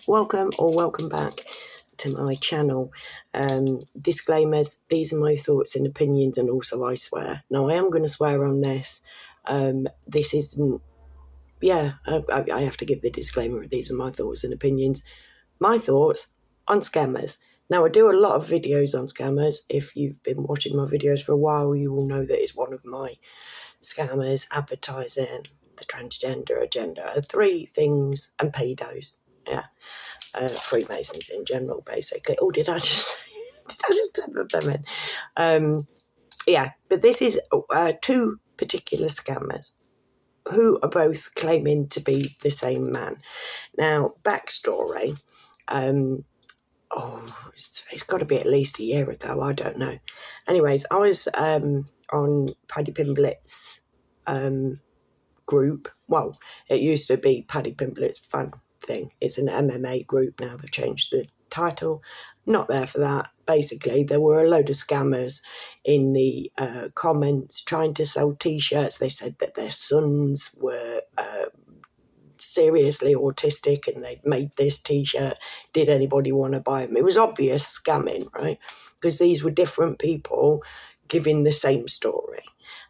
Welcome or welcome back to my channel. Disclaimers, these are my thoughts and opinions, and also I swear. Now I am going to swear on this. This isn't, I have to give the disclaimer, these are my thoughts and opinions. My thoughts on scammers. Now I do a lot of videos on scammers. If you've been watching my videos for a while, you will know that it's one of my scammers, advertising, the transgender agenda, three things, and pedos. Yeah. Freemasons in general, basically. Oh, did I just put them in? But this is two particular scammers who are both claiming to be the same man. Now, backstory. It's got to be at least a year ago. I don't know. Anyways, I was on Paddy Pimblett's group. Well, it used to be Paddy Pimblett's fan thing. It's an MMA group now. They've changed the title. Not there for that. Basically, there were a load of scammers in the comments trying to sell t-shirts. They said that their sons were seriously autistic and they'd made this t-shirt. Did anybody want to buy them? It was obvious scamming, right? Because these were different people giving the same story.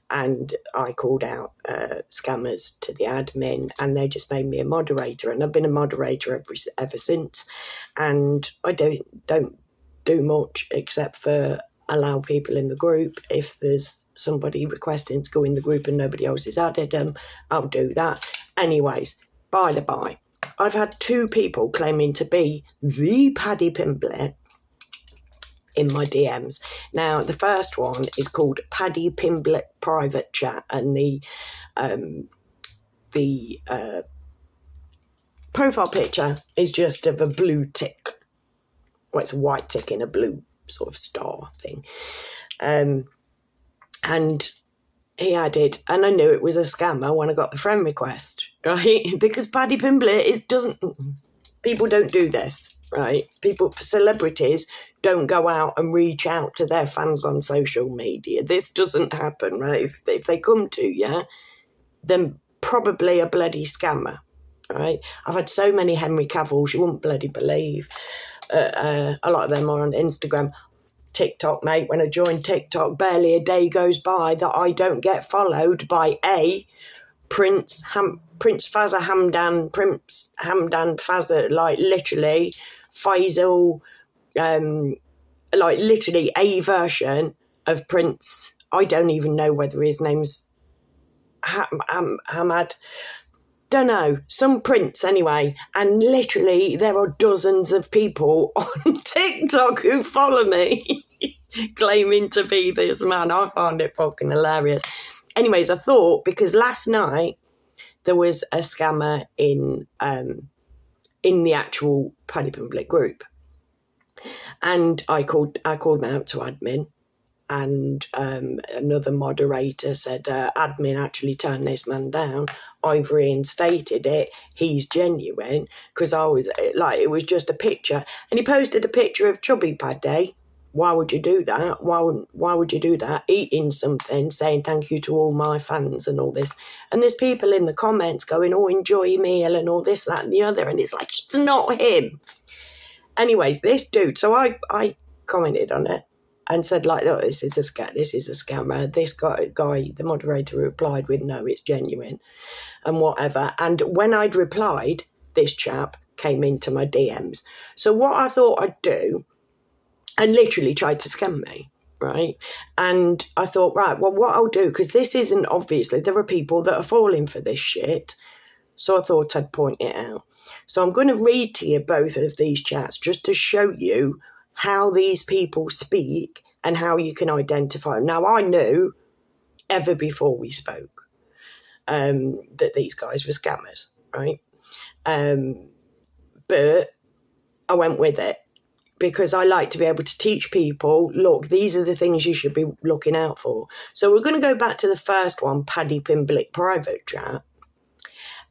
And I called out scammers to the admin, and they just made me a moderator. And I've been a moderator ever since. And I don't do much except for allow people in the group. If there's somebody requesting to go in the group and nobody else has added them, I'll do that. Anyways, by the by, I've had two people claiming to be the Paddy Pimblett in my DMs. Now, the first one is called Paddy Pimblett Private Chat, and the profile picture is just of a blue tick. Well, it's a white tick in a blue sort of star thing. And he added, and I knew it was a scammer when I got the friend request, right? Because Paddy Pimblett people don't do this, right? Celebrities don't go out and reach out to their fans on social media. This doesn't happen, right? If they come to you, then probably a bloody scammer, right? I've had so many Henry Cavills, you wouldn't bloody believe. A lot of them are on Instagram. TikTok, mate. When I joined TikTok, barely a day goes by that I don't get followed by Prince Fazza Hamdan, Prince Hamdan Fazza, like literally Faisal, like literally a version of Prince. I don't even know whether his name's Hamad. Don't know, some prince anyway. And literally there are dozens of people on TikTok who follow me claiming to be this man. I find it fucking hilarious. Anyways, I thought, because last night there was a scammer in the actual Paddy Pimblett group, and I called them out to admin, and another moderator said, admin actually turned this man down. I've reinstated it. He's genuine. Because I was like, it was just a picture, and he posted a picture of Chubby Paddy. Why would you do that? Why would you do that? Eating something, saying thank you to all my fans and all this. And there's people in the comments going, oh, enjoy your meal and all this, that and the other. And it's like, it's not him. Anyways, this dude, so I commented on it and said, like, look, this is a scammer. This guy, the moderator, replied with, no, it's genuine and whatever. And when I'd replied, this chap came into my DMs. So what I thought I'd do, and literally tried to scam me, right? And I thought, right, well, what I'll do, because this isn't, obviously, there are people that are falling for this shit. So I thought I'd point it out. So I'm going to read to you both of these chats just to show you how these people speak and how you can identify them. Now, I knew, ever before we spoke, that these guys were scammers, right? But I went with it, because I like to be able to teach people, look, these are the things you should be looking out for. So we're going to go back to the first one, Paddy Pimblett Private Chat.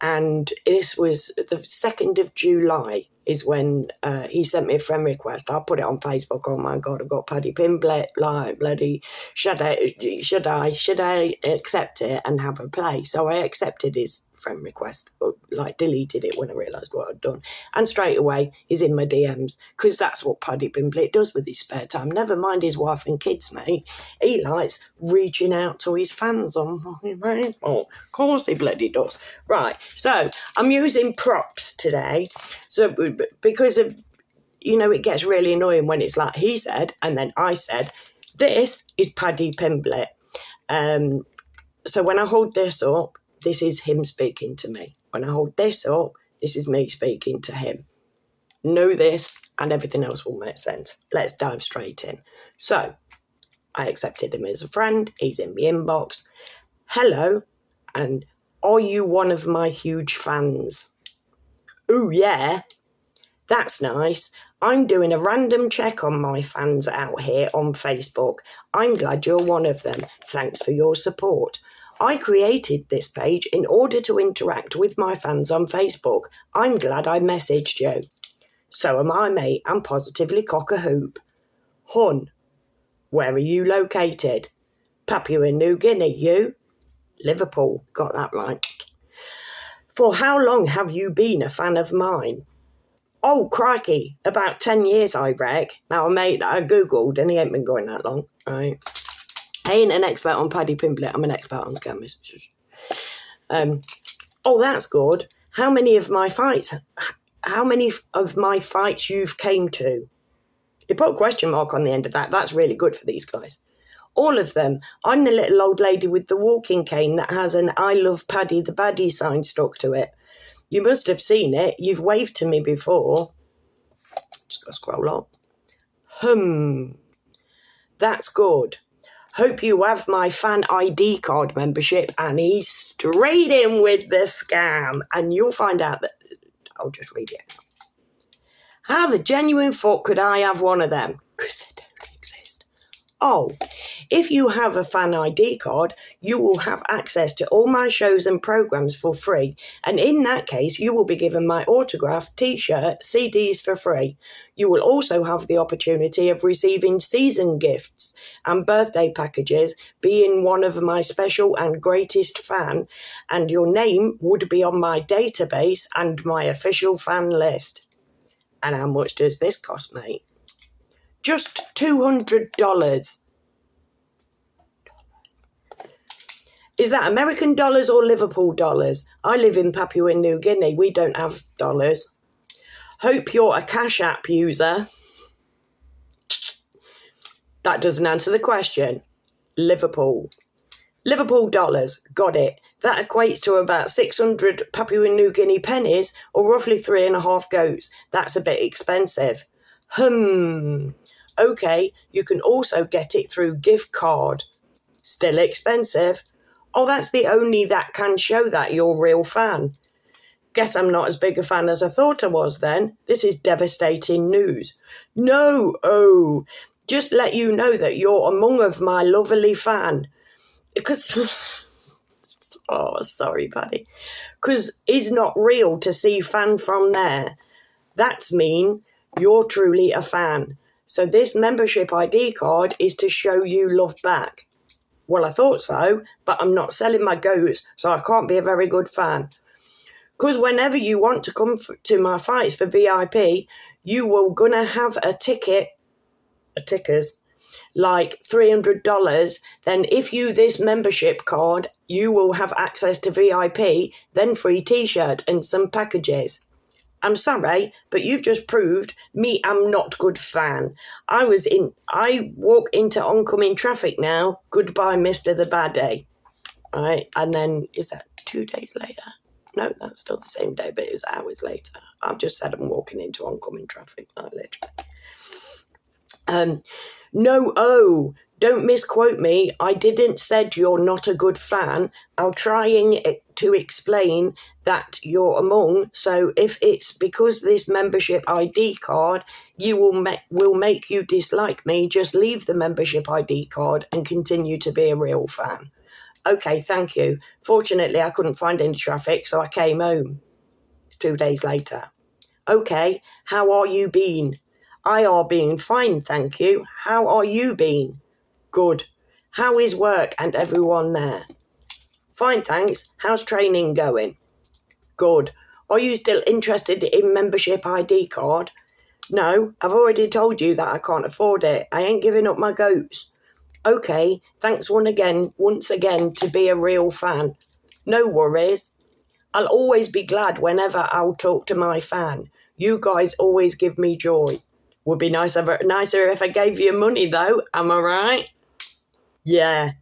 And this was the 2nd of July is when he sent me a friend request. I'll put it on Facebook. Oh my God, I've got Paddy Pimblett. Like, bloody, should I accept it and have a play? So I accepted his friend request, like deleted it when I realised what I'd done. And straight away, he's in my DMs, because that's what Paddy Pimblett does with his spare time. Never mind his wife and kids, mate. He likes reaching out to his fans on Facebook. Of course he bloody does. Right, so I'm using props today, so because of, it gets really annoying when it's like he said, and then I said. This is Paddy Pimblett. So when I hold this up, this is him speaking to me. When I hold this up, this is me speaking to him. Know this, and everything else will make sense. Let's dive straight in. So, I accepted him as a friend. He's in my inbox. Hello, and are you one of my huge fans? Ooh, yeah. That's nice. I'm doing a random check on my fans out here on Facebook. I'm glad you're one of them. Thanks for your support. I created this page in order to interact with my fans on Facebook. I'm glad I messaged you. So am I, mate. I'm positively cock-a-hoop. Hun, where are you located? Papua New Guinea, you? Liverpool, got that right. For how long have you been a fan of mine? Oh, crikey, about 10 years, I rec. Now, mate, I Googled, and he ain't been going that long, right? I ain't an expert on Paddy Pimblett. I'm an expert on scammers. Oh, that's good. How many of my fights you've came to? You put a question mark on the end of that. That's really good for these guys. All of them. I'm the little old lady with the walking cane that has an I love Paddy the Baddie sign stuck to it. You must have seen it. You've waved to me before. Just got to scroll up. That's good. Hope you have my fan ID card membership. And he's straight in with the scam. And you'll find out that... I'll just read it. How the genuine fuck could I have one of them? Because they don't exist. Oh, if you have a fan ID card, you will have access to all my shows and programs for free. And in that case, you will be given my autograph, t-shirt, CDs for free. You will also have the opportunity of receiving season gifts and birthday packages, being one of my special and greatest fan, and your name would be on my database and my official fan list. And how much does this cost, mate? Just $200. Is that American dollars or Liverpool dollars? I live in Papua New Guinea. We don't have dollars. Hope you're a Cash App user. That doesn't answer the question. Liverpool. Liverpool dollars. Got it. That equates to about 600 Papua New Guinea pennies, or roughly 3.5 goats. That's a bit expensive. Okay, you can also get it through gift card. Still expensive. Oh, that's the only that can show that you're a real fan. Guess I'm not as big a fan as I thought I was then. This is devastating news. No, just let you know that you're among of my lovely fan. Because... Oh, sorry, Paddy. Because it's not real to see fan from there. That's mean you're truly a fan. So this membership ID card is to show you love back. Well, I thought so, but I'm not selling my goats, so I can't be a very good fan. Because whenever you want to come to my fights for VIP, you will gonna have a tickers, like $300. Then if you this membership card, you will have access to VIP, then free t-shirt and some packages. I'm sorry, but you've just proved me I'm not good fan. I walk into oncoming traffic now. Goodbye, Mr. the Baddie. All right, and then is that 2 days later? No, that's still the same day, but it was hours later. I've just said I'm walking into oncoming traffic, not literally. Don't misquote me. I didn't said you're not a good fan. I'm trying to explain that you're among. So if it's because this membership ID card, you will make you dislike me, just leave the membership ID card and continue to be a real fan. Okay, thank you. Fortunately, I couldn't find any traffic, so I came home 2 days later. Okay, how are you been? I are being fine, thank you. How are you been? Good. How is work and everyone there? Fine, thanks. How's training going? Good. Are you still interested in membership ID card? No, I've already told you that I can't afford it. I ain't giving up my goats. Okay, thanks once again to be a real fan. No worries. I'll always be glad whenever I'll talk to my fan. You guys always give me joy. Would be nicer if I gave you money though, am I right? Yeah.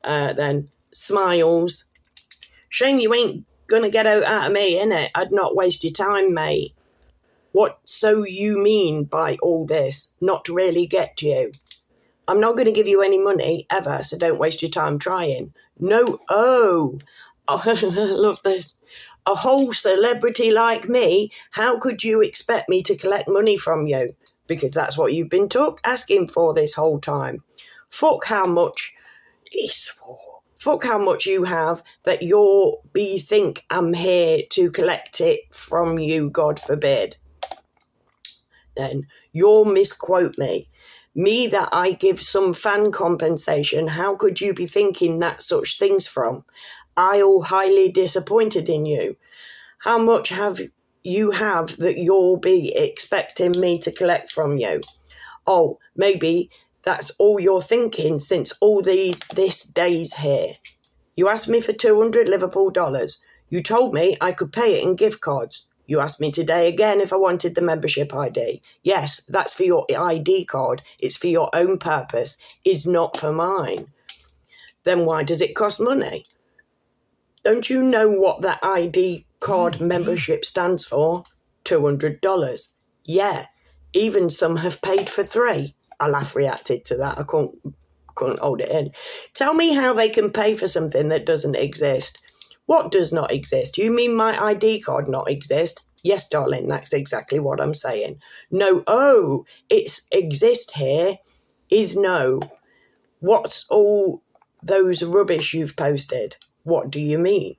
Then smiles. Shame you ain't gonna get out of me, innit? I'd not waste your time, mate. What so you mean by all this? Not really get you. I'm not going to give you any money ever, so don't waste your time trying. No, I love this. A whole celebrity like me, how could you expect me to collect money from you? Because that's what you've been asking for this whole time. Fuck how much you have that you'll think I'm here to collect it from you, God forbid. Then you'll misquote me. Me that I give some fan compensation, how could you be thinking that such things from? I'll highly disappointed in you. How much have that you'll be expecting me to collect from you? Oh, maybe that's all you're thinking since all this days here. You asked me for $200 Liverpool dollars. You told me I could pay it in gift cards. You asked me today again if I wanted the membership ID. Yes, that's for your ID card. It's for your own purpose. It's not for mine. Then why does it cost money? Don't you know what that ID card membership stands for? $200. Yeah, even some have paid for $3. I laugh reacted to that. I couldn't hold it in. Tell me how they can pay for something that doesn't exist. What does not exist? You mean my ID card not exist? Yes, darling, that's exactly what I'm saying. No, it's exist here is no. What's all those rubbish you've posted? What do you mean?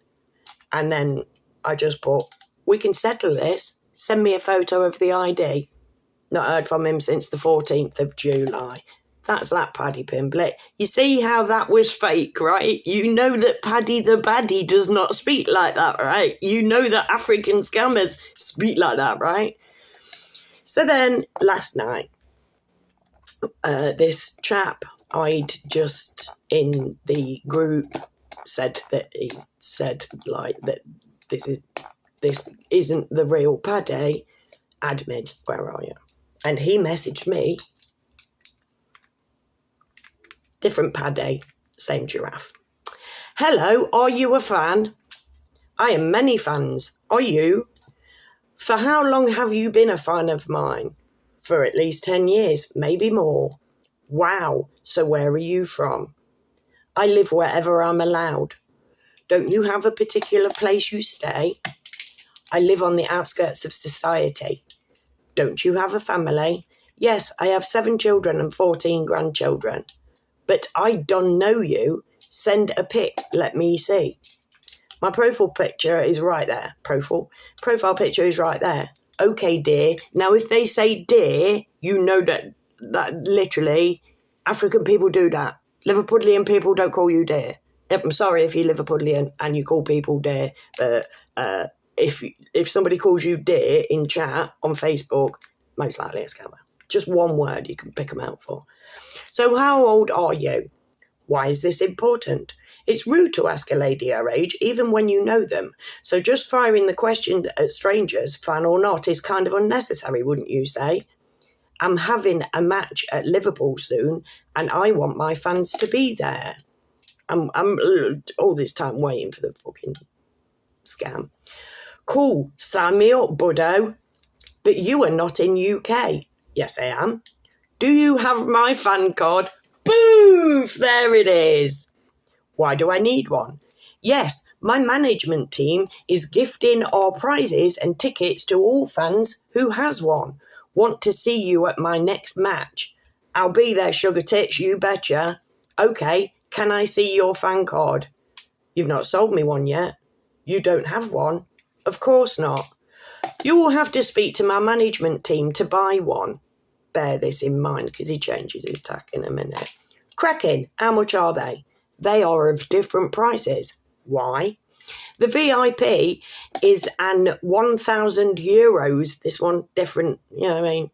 And then I just put, we can settle this. Send me a photo of the ID. Not heard from him since the 14th of July. That's that, Paddy Pimblett. You see how that was fake, right? You know that Paddy the Baddie does not speak like that, right? You know that African scammers speak like that, right? So then, last night, this chap I'd just in the group said that this isn't the real Paddy. Admin, where are you? And he messaged me. Different Paddy, same giraffe. Hello, are you a fan? I am many fans. Are you? For how long have you been a fan of mine? For at least 10 years, maybe more. Wow, so where are you from? I live wherever I'm allowed. Don't you have a particular place you stay? I live on the outskirts of society. Don't you have a family? Yes, I have 7 children and 14 grandchildren. But I don't know you. Send a pic, let me see. My profile picture is right there. Profile picture is right there. Okay, dear. Now, if they say dear, you know that literally African people do that. Liverpudlian people don't call you dear. I'm sorry if you're Liverpudlian and you call people dear, but if somebody calls you dear in chat on Facebook, most likely a scammer. Just one word you can pick them out for. So how old are you? Why is this important? It's rude to ask a lady her age, even when you know them. So just firing the question at strangers, fan or not, is kind of unnecessary, wouldn't you say? I'm having a match at Liverpool soon, and I want my fans to be there. I'm all this time waiting for the fucking scam. Cool, sign me up, buddo. But you are not in UK. Yes, I am. Do you have my fan card? Boof! There it is. Why do I need one? Yes, my management team is gifting our prizes and tickets to all fans who has one. Want to see you at my next match. I'll be there, sugar tits, you betcha. Okay, can I see your fan card? You've not sold me one yet. You don't have one? Of course not. You will have to speak to my management team to buy one. Bear this in mind because he changes his tack in a minute. Cracking, how much are they? They are of different prices. Why? The VIP is an €1,000, this one different, you know what I mean,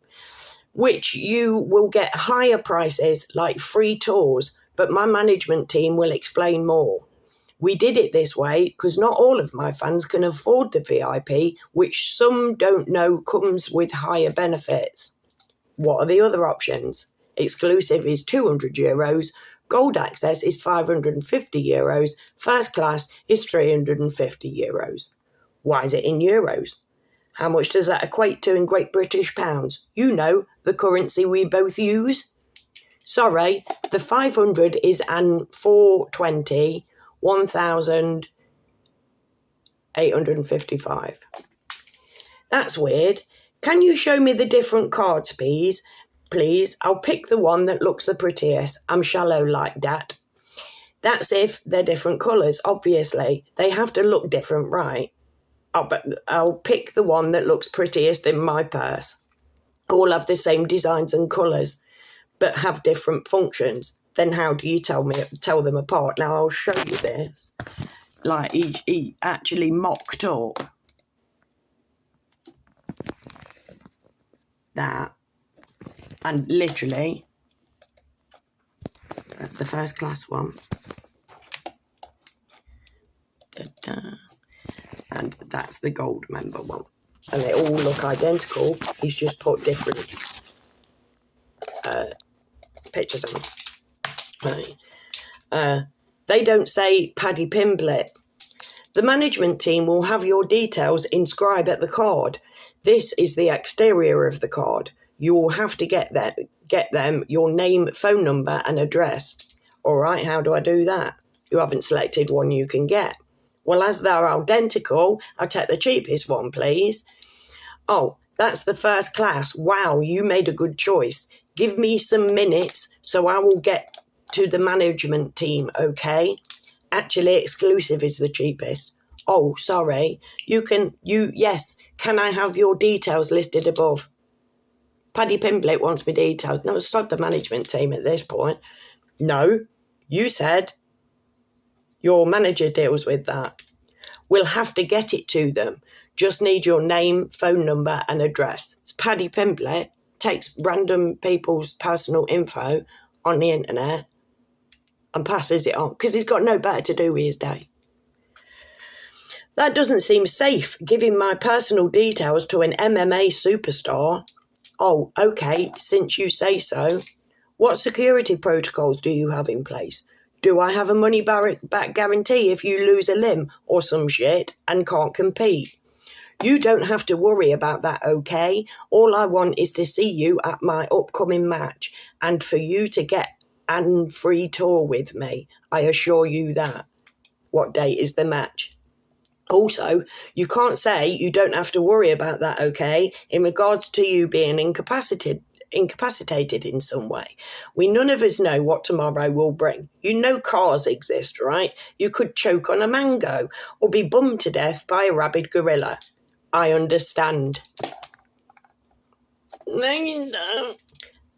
which you will get higher prices like free tours, but my management team will explain more. We did it this way because not all of my fans can afford the VIP, which some don't know comes with higher benefits. What are the other options? Exclusive is €200, Gold Access is €550, First Class is €350. Why is it in euros? How much does that equate to in Great British pounds? You know, the currency we both use. Sorry, the 500 is an 420, 1,855. That's weird. Can you show me the different cards, please? Please, I'll pick the one that looks the prettiest. I'm shallow like that. That's if they're different colours, obviously. They have to look different, right? I'll pick the one that looks prettiest in my purse. All have the same designs and colours, but have different functions. Then how do you tell them apart? Now, I'll show you this. Like, he actually mocked up that. And literally, that's the First Class one. And that's the gold member one. And they all look identical. He's just put different pictures on them. They don't say Paddy Pimblett. The management team will have your details inscribed at the card. This is the exterior of the card. You will have to get them your name, phone number and address. All right, how do I do that? You haven't selected one you can get. Well, as they're identical, I'll take the cheapest one, please. Oh, that's the First Class. Wow, you made a good choice. Give me some minutes so I will get to the management team, okay? Actually, exclusive is the cheapest. Oh, sorry. Yes, can I have your details listed above? Paddy Pimblett wants me details. No, stop the management team at this point. No, you said your manager deals with that. We'll have to get it to them. Just need your name, phone number and address. It's Paddy Pimblett. Takes random people's personal info on the internet and passes it on because he's got no better to do with his day. That doesn't seem safe, giving my personal details to an MMA superstar. Oh, okay, since you say so. What security protocols do you have in place? Do I have a money back guarantee if you lose a limb or some shit and can't compete? You don't have to worry about that, okay? All I want is to see you at my upcoming match and for you to get a free tour with me. I assure you that. What date is the match? Also, you can't say you don't have to worry about that, okay? In regards to you being incapacitated in some way. None of us know what tomorrow will bring. You know cars exist, right? You could choke on a mango or be bummed to death by a rabid gorilla. I understand.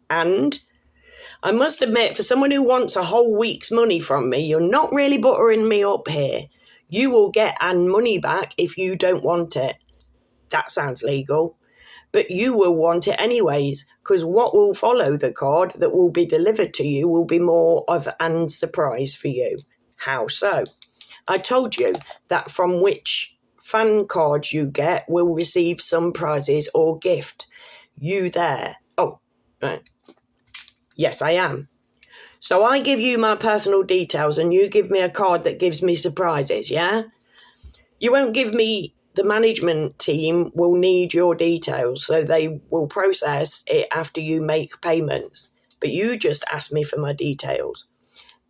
And I must admit, for someone who wants a whole week's money from me, you're not really buttering me up here. You will get an money back if you don't want it. That sounds legal. But you will want it anyways, because what will follow the card that will be delivered to you will be more of an surprise for you. How so? I told you that from which fan cards you get will receive some prizes or gift. You there. Oh, right. Yes, I am. So I give you my personal details and you give me a card that gives me surprises, yeah? You won't give me. The management team will need your details, so they will process it after you make payments. But you just ask me for my details.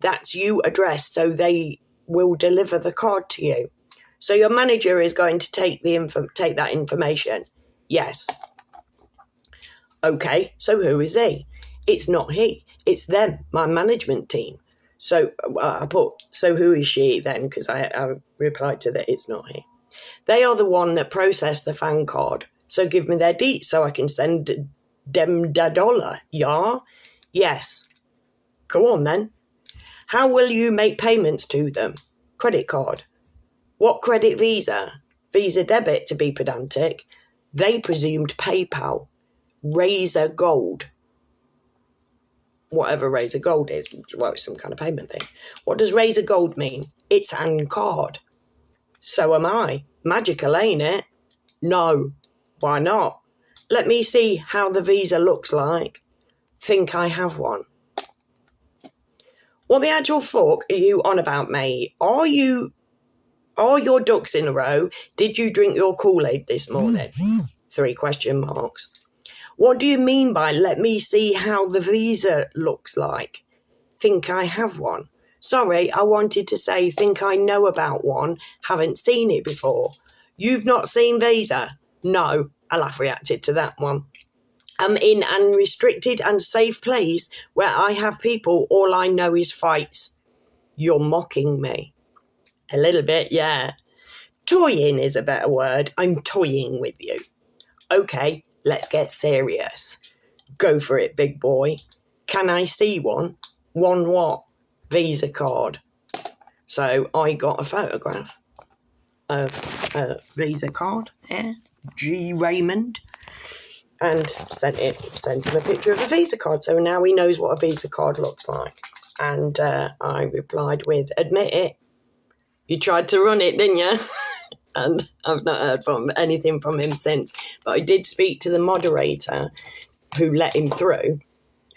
That's you address, so they will deliver the card to you. So your manager is going to take that information. Yes. Okay, so who is he? It's not he. It's them, my management team. So I put, so who is she then? Because I replied to that it's not he. They are the one that process the fan card. So give me their deets so I can send them the dollar. Yeah? Yes. Go on then. How will you make payments to them? Credit card. What credit Visa? Visa debit, to be pedantic. They presumed PayPal. Razor Gold. Whatever Razor Gold is. Well, it's some kind of payment thing. What does Razor Gold mean? It's an card. So am I. Magical, ain't it? No. Why not? Let me see how the Visa looks like. Think I have one. What the actual fuck are you on about, mate? Are your ducks in a row? Did you drink your Kool-Aid this morning? 3 question marks. What do you mean by let me see how the Visa looks like? Think I have one. Sorry, I wanted to say think I know about one. Haven't seen it before. You've not seen Visa? No, I laugh reacted to that one. I'm in an restricted and safe place where I have people, all I know is fights. You're mocking me. A little bit, yeah. Toying is a better word. I'm toying with you. Okay, let's get serious. Go for it, big boy. Can I see one? One what? Visa card. So I got a photograph of a Visa card here. G. Raymond. And sent him a picture of a Visa card. So now he knows what a Visa card looks like. And I replied with, admit it. You tried to run it, didn't you? And I've not heard anything from him since. But I did speak to the moderator who let him through,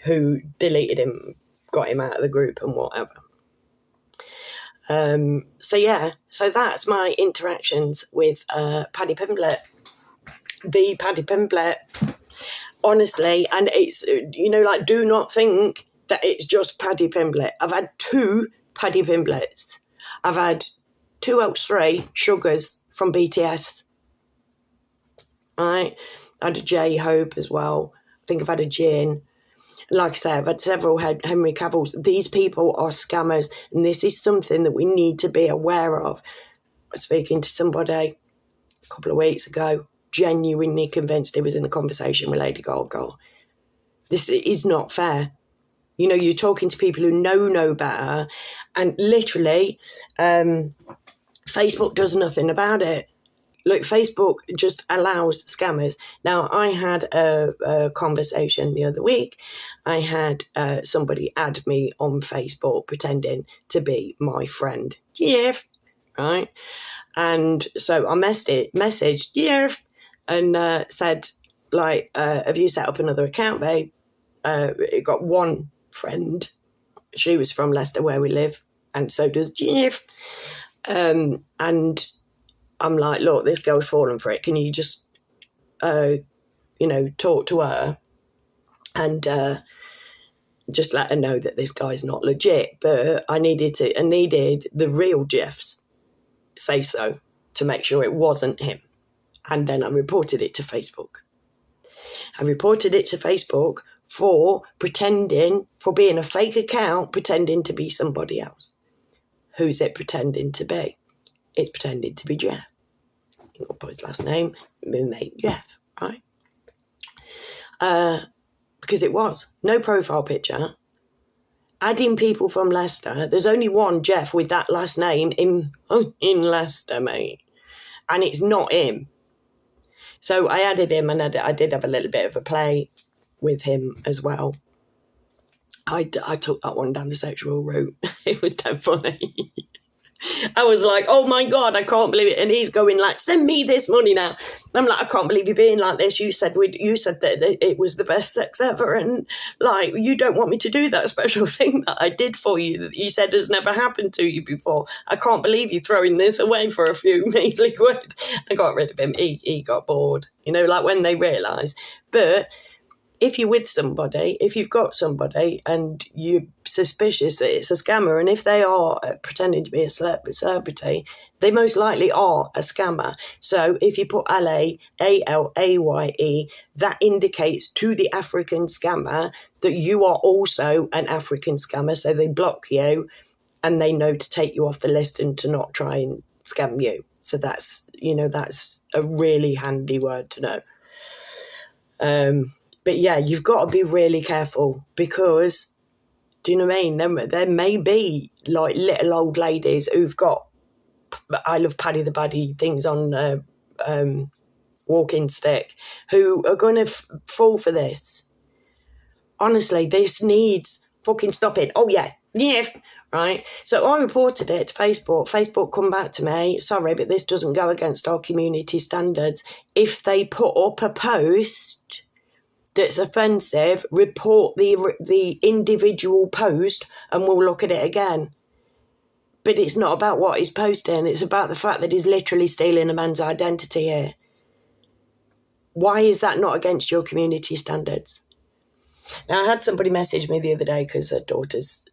who deleted him, got him out of the group and whatever. So that's my interactions with Paddy Pimblett. The Paddy Pimblett. Honestly, and it's, like, do not think that it's just Paddy Pimblett. I've had 2 Paddy Pimbletts. I've had 2 X-ray sugars from BTS. Right? I had a J-Hope as well. I think I've had a Jin. Like I say, I've had several Henry Cavills. These people are scammers, and this is something that we need to be aware of. I was speaking to somebody a couple of weeks ago, genuinely convinced he was in a conversation with Lady Gaga. This is not fair. You're talking to people who know no better, and literally, Facebook does nothing about it. Look, Facebook just allows scammers. Now, I had a conversation the other week. I had somebody add me on Facebook pretending to be my friend, Jeff, right? And so I messaged Jeff and said, have you set up another account, babe? It got one friend. She was from Leicester, where we live, and so does Jeff. And I'm like, look, this girl's fallen for it. Can you just, talk to her and just let her know that this guy's not legit? But I needed the real Jeff's say so to make sure it wasn't him. And then I reported it to Facebook. I reported it to Facebook for being a fake account, pretending to be somebody else. Who's it pretending to be? It's pretending to be Jeff. I'll put his last name, my mate Jeff, right? Because it was no profile picture. Adding people from Leicester. There's only one Jeff with that last name in Leicester, mate. And it's not him. So I added him, and I did have a little bit of a play with him as well. I took that one down the sexual route. It was dead funny. I was like, oh my God, I can't believe it. And he's going like, send me this money now. I'm like, I can't believe you being like this. You said that it was the best sex ever. And like, you don't want me to do that special thing that I did for you that you said has never happened to you before. I can't believe you throwing this away for a few measly quid. I got rid of him. He got bored, like when they realise. But if you're with somebody, if you've got somebody and you're suspicious that it's a scammer, and if they are pretending to be a celebrity, they most likely are a scammer. So if you put ALAYE, that indicates to the African scammer that you are also an African scammer. So they block you and they know to take you off the list and to not try and scam you. So that's a really handy word to know. But yeah, you've got to be really careful because, do you know what I mean? There may be like little old ladies who've got I Love Paddy the Baddy things on Walking Stick, who are going to fall for this. Honestly, this needs fucking stopping. Oh, yeah. Right. So I reported it to Facebook. Facebook come back to me. Sorry, but this doesn't go against our community standards. If they put up a post that's offensive, report the individual post and we'll look at it again. But it's not about what he's posting. It's about the fact that he's literally stealing a man's identity here. Why is that not against your community standards? Now, I had somebody message me the other day because her daughter's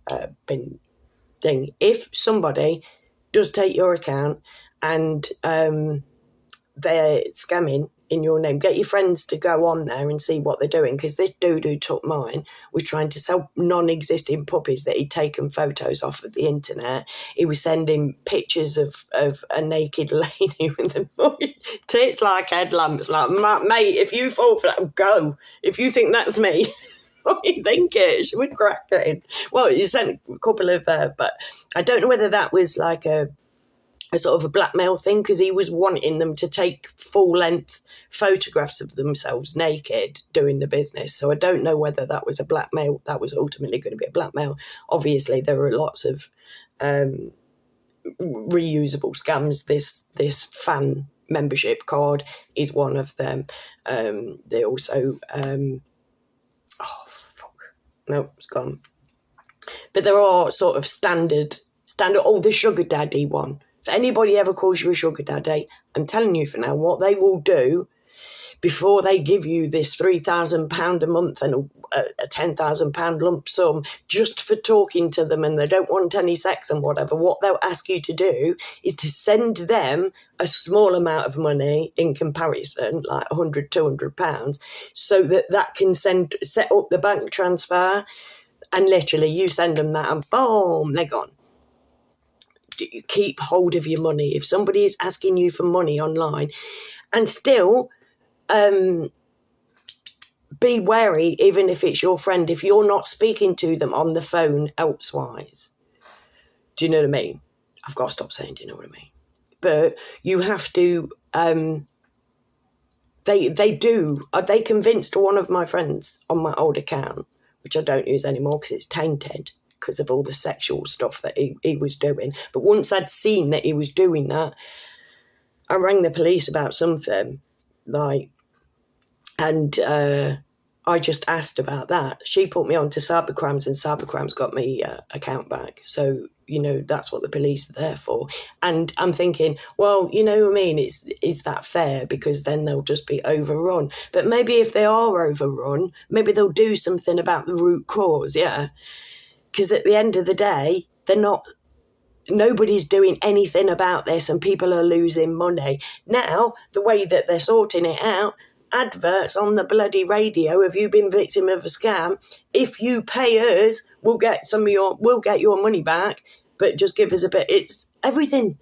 been thing. If somebody does take your account and they're scamming in your name, get your friends to go on there and see what they're doing, because this dude who took mine was trying to sell non-existing puppies that he'd taken photos off of the internet. He was sending pictures of a naked lady with the tits like headlamps, like, mate, if you fall for that, go. If you think that's me, what do you think it? She was cracking. Well, you sent a couple of, but I don't know whether that was like a sort of a blackmail thing, because he was wanting them to take full-length photographs of themselves naked doing the business. So I don't know whether that was a blackmail. That was ultimately going to be a blackmail. Obviously, there are lots of reusable scams. This fan membership card is one of them. They also... No, it's gone. But there are sort of standard, the sugar daddy one. If anybody ever calls you a sugar daddy, I'm telling you for now, what they will do before they give you this £3,000 a month and a £10,000 lump sum just for talking to them, and they don't want any sex and whatever, what they'll ask you to do is to send them a small amount of money in comparison, like £100, £200, so that can set up the bank transfer, and literally you send them that and boom, they're gone. Keep hold of your money. If somebody is asking you for money online, and still be wary, even if it's your friend, if you're not speaking to them on the phone elsewise. Do you know what I mean? I've got to stop saying, do you know what I mean? But you have to, they convinced one of my friends on my old account, which I don't use anymore because it's tainted because of all the sexual stuff that he was doing. But once I'd seen that he was doing that, I rang the police about something, and I just asked about that. She put me on to cybercrimes, and cybercrimes got me account back. So, that's what the police are there for. And I'm thinking, well, you know what I mean? Is that fair? Because then they'll just be overrun. But maybe if they are overrun, maybe they'll do something about the root cause, yeah? Because at the end of the day, nobody's doing anything about this, and people are losing money. Now, the way that they're sorting it out, adverts on the bloody radio, have you been victim of a scam? If you pay us, we'll get your money back, but just give us a bit. It's everything's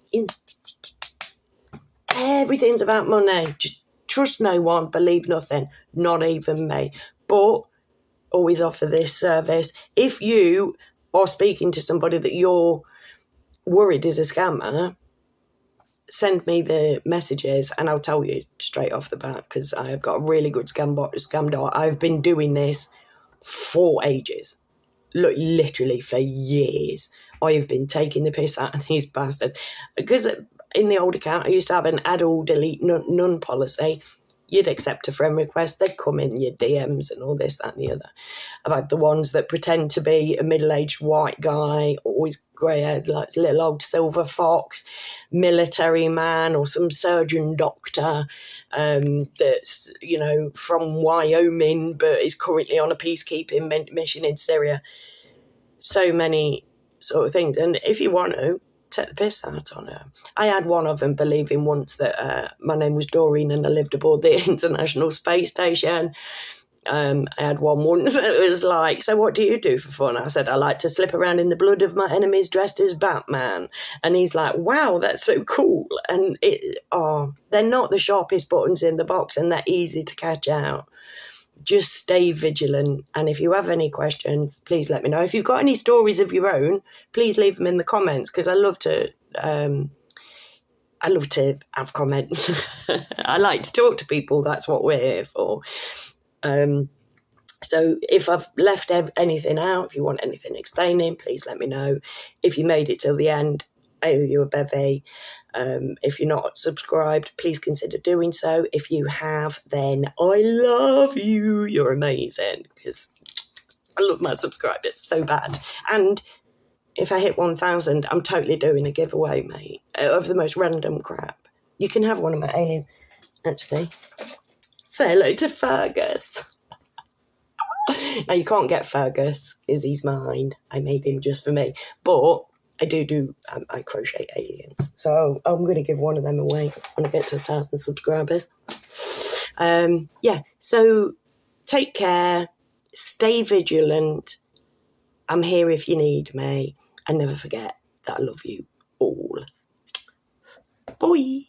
about money. Just trust no one, believe nothing, not even me. But always offer this service. If you are speaking to somebody that you're worried is a scammer, send me the messages and I'll tell you straight off the bat, because I have got a really good scam dot. I've been doing this for ages. Look, literally for years. I have been taking the piss out of these bastards. Because in the old account, I used to have an add all, delete none policy. You'd accept a friend request, they'd come in your DMs and all this, that and the other. I've had the ones that pretend to be a middle-aged white guy, always grey-haired, like a little old silver fox, military man or some surgeon doctor that's, from Wyoming but is currently on a peacekeeping mission in Syria. So many sort of things. And if you want to, take the piss out on her. I had one of them believing once that my name was Doreen and I lived aboard the International Space Station. I had one once that was like, so what do you do for fun? I said, I like to slip around in the blood of my enemies dressed as Batman. And he's like, wow, that's so cool. And they're not the sharpest buttons in the box, and they're easy to catch out. Just stay vigilant. And if you have any questions, please let me know. If you've got any stories of your own, please leave them in the comments, because I love to I love to have comments. I like to talk to people. That's what we're here for. So if I've left anything out, if you want anything explaining, please let me know. If you made it till the end, I owe you a bevy. If you're not subscribed, please consider doing so. If you have, then I love you. You're amazing, because I love my subscribers so bad. And if I hit 1,000, I'm totally doing a giveaway, mate, of the most random crap. You can have one of my aliens. Actually, say hello to Fergus. Now, you can't get Fergus, because he's mine. I made him just for me. But I do I crochet aliens. So I'm going to give one of them away when I get to 1,000 subscribers. So take care. Stay vigilant. I'm here if you need me. And never forget that I love you all. Bye.